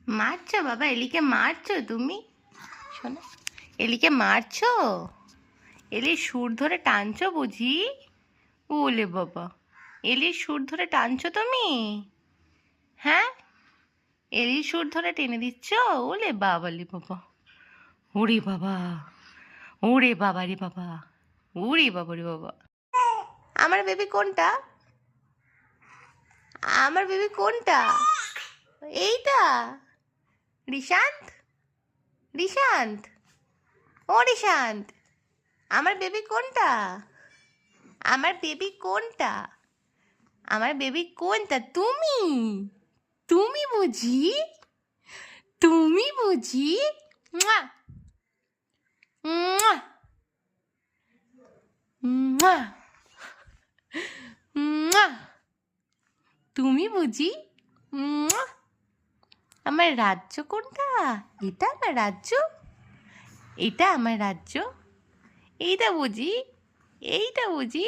মারছো বাবা? এলিকে মারছো তুমি? শোনো, এলিকে মারছো? এলির সুর ধরে টানছো বুঝি? ওলে বাবা, এলির সুর ধরে টানছো তুমি? হ্যাঁ, এলির সুর ধরে টেনে দিচ্ছ? ওলে বাবালি বাবা, ওরে বাবা, ওরে বাবা রে বাবা, ওরে বাবা রে বাবা। আমার বেবি কোনটা? আমার বেবি কোনটা? এইটা? রিশান্ত, রিশান্ত, ও রিশান্ত, আমার বেবি কোনটা? আমার বেবি কোনটা? আমার বেবি কোনটা? তুমি? তুমি বুঝি? তুমি বুঝি? মুয়া! মুয়া! মুয়া! মুয়া! তুমি বুঝি? মুয়া! আমার রাজ্য কোনটা? এটা আমার রাজ্য? এটা আমার রাজ্য? এইটা বুঝি? এইটা বুঝি?